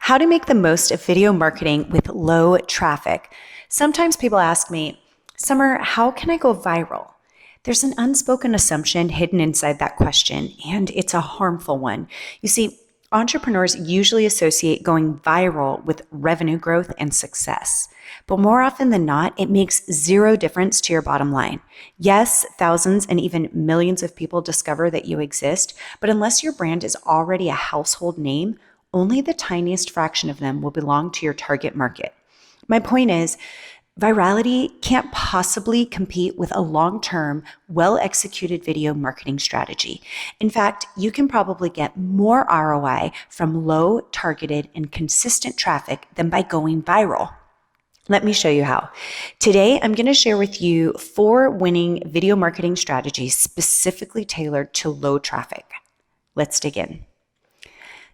How to make the most of video marketing with low traffic. Sometimes people ask me, Summer, how can I go viral? There's an unspoken assumption hidden inside that question, and it's a harmful one. You see, entrepreneurs usually associate going viral with revenue growth and success. But more often than not, it makes zero difference to your bottom line. Yes, thousands and even millions of people discover that you exist, but unless your brand is already a household name, only the tiniest fraction of them will belong to your target market. My point is, virality can't possibly compete with a long-term, well-executed video marketing strategy. In fact, you can probably get more ROI from low, targeted, and consistent traffic than by going viral. Let me show you how. Today, I'm going to share with you 4 winning video marketing strategies specifically tailored to low traffic. Let's dig in.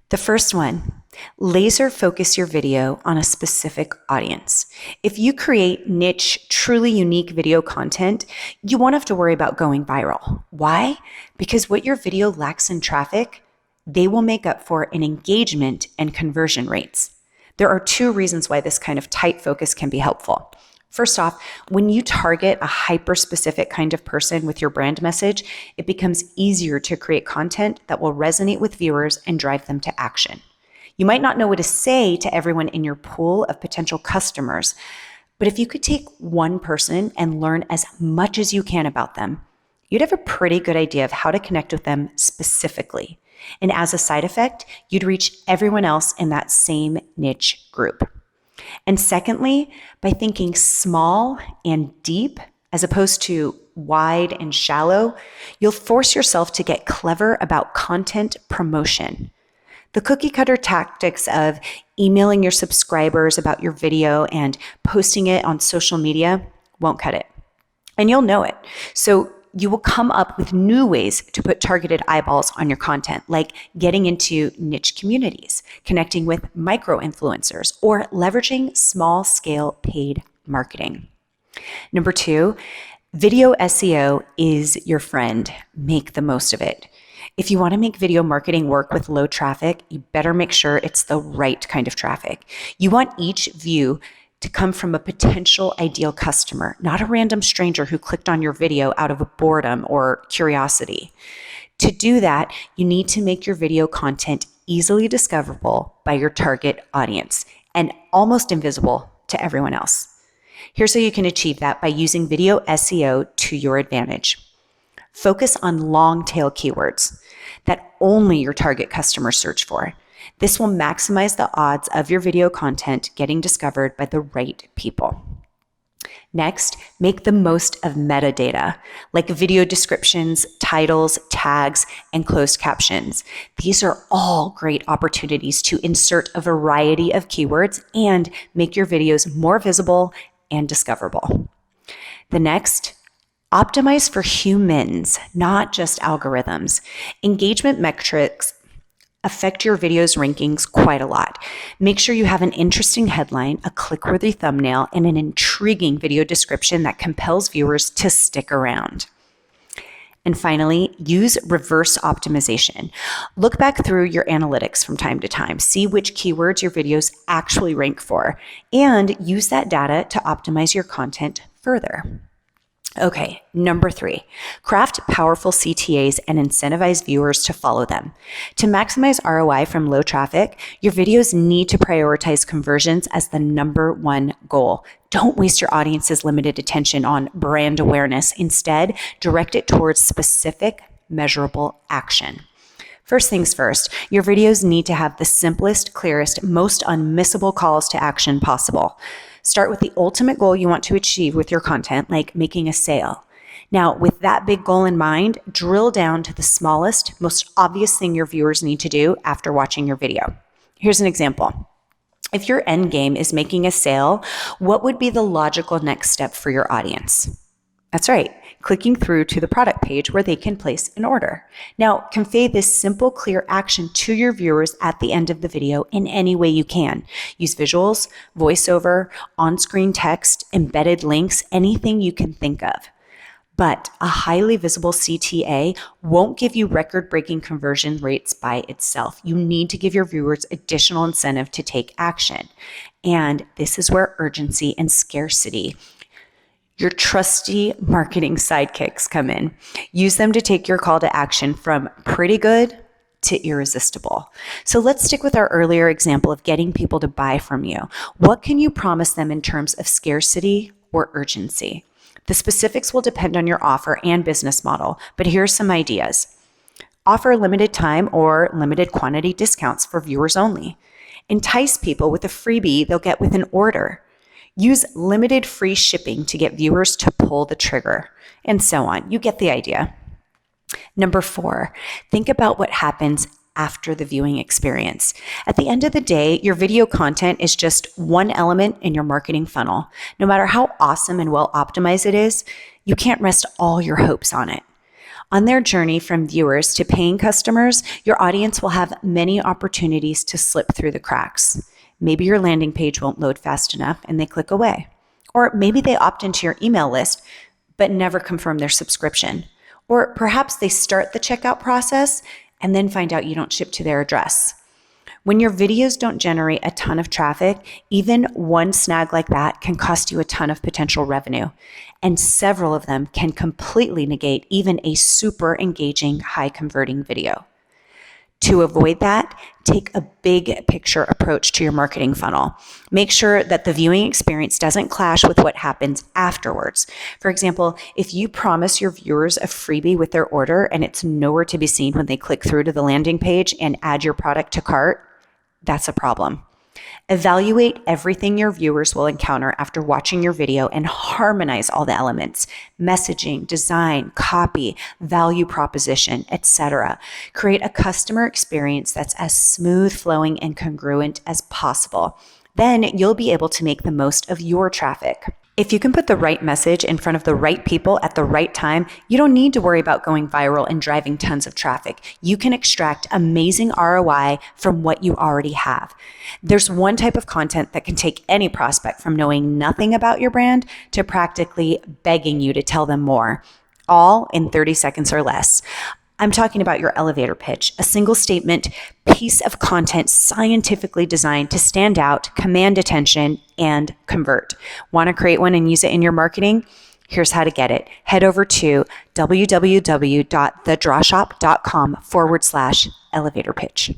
The first one, laser focus your video on a specific audience. If you create niche, truly unique video content, you won't have to worry about going viral. Why? Because what your video lacks in traffic, they will make up for in engagement and conversion rates. There are 2 reasons why this kind of tight focus can be helpful. First off, when you target a hyper-specific kind of person with your brand message, it becomes easier to create content that will resonate with viewers and drive them to action. You might not know what to say to everyone in your pool of potential customers, but if you could take one person and learn as much as you can about them, you'd have a pretty good idea of how to connect with them specifically. And as a side effect, you'd reach everyone else in that same niche group. And secondly, by thinking small and deep as opposed to wide and shallow, you'll force yourself to get clever about content promotion. The cookie cutter tactics of emailing your subscribers about your video and posting it on social media won't cut it. And you'll know it. So you will come up with new ways to put targeted eyeballs on your content, like getting into niche communities, connecting with micro-influencers, or leveraging small-scale paid marketing. Number 2, video SEO is your friend. Make the most of it. If you want to make video marketing work with low traffic, you better make sure it's the right kind of traffic. You want each view to come from a potential ideal customer, not a random stranger who clicked on your video out of boredom or curiosity. To do that, you need to make your video content easily discoverable by your target audience and almost invisible to everyone else. Here's how you can achieve that by using video SEO to your advantage. Focus on long tail keywords that only your target customers search for. This will maximize the odds of your video content getting discovered by the right people. Next, make the most of metadata, like video descriptions, titles, tags, and closed captions. These are all great opportunities to insert a variety of keywords and make your videos more visible and discoverable. The next, optimize for humans, not just algorithms. Engagement metrics affect your video's rankings quite a lot. Make sure you have an interesting headline, a click-worthy thumbnail, and an intriguing video description that compels viewers to stick around. And finally, use reverse optimization. Look back through your analytics from time to time, see which keywords your videos actually rank for, and use that data to optimize your content further. Okay, number 3, craft powerful CTAs and incentivize viewers to follow them. To maximize ROI from low traffic, your videos need to prioritize conversions as the number 1 goal. Don't waste your audience's limited attention on brand awareness. Instead, direct it towards specific, measurable action. First things first, your videos need to have the simplest, clearest, most unmissable calls to action possible. Start with the ultimate goal you want to achieve with your content, like making a sale. Now, with that big goal in mind, drill down to the smallest, most obvious thing your viewers need to do after watching your video. Here's an example. If your end game is making a sale, what would be the logical next step for your audience? That's right, clicking through to the product page where they can place an order. Now, convey this simple, clear action to your viewers at the end of the video in any way you can. Use visuals, voiceover, on-screen text, embedded links, anything you can think of. But a highly visible CTA won't give you record-breaking conversion rates by itself. You need to give your viewers additional incentive to take action. And this is where urgency and scarcity, your trusty marketing sidekicks, come in. Use them to take your call to action from pretty good to irresistible. So let's stick with our earlier example of getting people to buy from you. What can you promise them in terms of scarcity or urgency? The specifics will depend on your offer and business model, but here's some ideas. Offer limited time or limited quantity discounts for viewers only. Entice people with a freebie they'll get with an order. Use limited free shipping to get viewers to pull the trigger, and so on. You get the idea. Number 4, think about what happens after the viewing experience. At the end of the day, your video content is just one element in your marketing funnel. No matter how awesome and well optimized it is, you can't rest all your hopes on it. On their journey from viewers to paying customers, your audience will have many opportunities to slip through the cracks. Maybe your landing page won't load fast enough and they click away. Or maybe they opt into your email list but never confirm their subscription. Or perhaps they start the checkout process and then find out you don't ship to their address. When your videos don't generate a ton of traffic, even one snag like that can cost you a ton of potential revenue. And several of them can completely negate even a super engaging, high converting video. To avoid that, take a big picture approach to your marketing funnel. Make sure that the viewing experience doesn't clash with what happens afterwards. For example, if you promise your viewers a freebie with their order and it's nowhere to be seen when they click through to the landing page and add your product to cart, that's a problem. Evaluate everything your viewers will encounter after watching your video and harmonize all the elements: messaging, design, copy, value proposition, etc. Create a customer experience that's as smooth flowing and congruent as possible. Then you'll be able to make the most of your traffic. If you can put the right message in front of the right people at the right time, you don't need to worry about going viral and driving tons of traffic. You can extract amazing ROI from what you already have. There's one type of content that can take any prospect from knowing nothing about your brand to practically begging you to tell them more, all in 30 seconds or less. I'm talking about your elevator pitch, a single statement piece of content scientifically designed to stand out, command attention, and convert. Want to create one and use it in your marketing? Here's how to get it. Head over to www.thedrawshop.com/elevator pitch.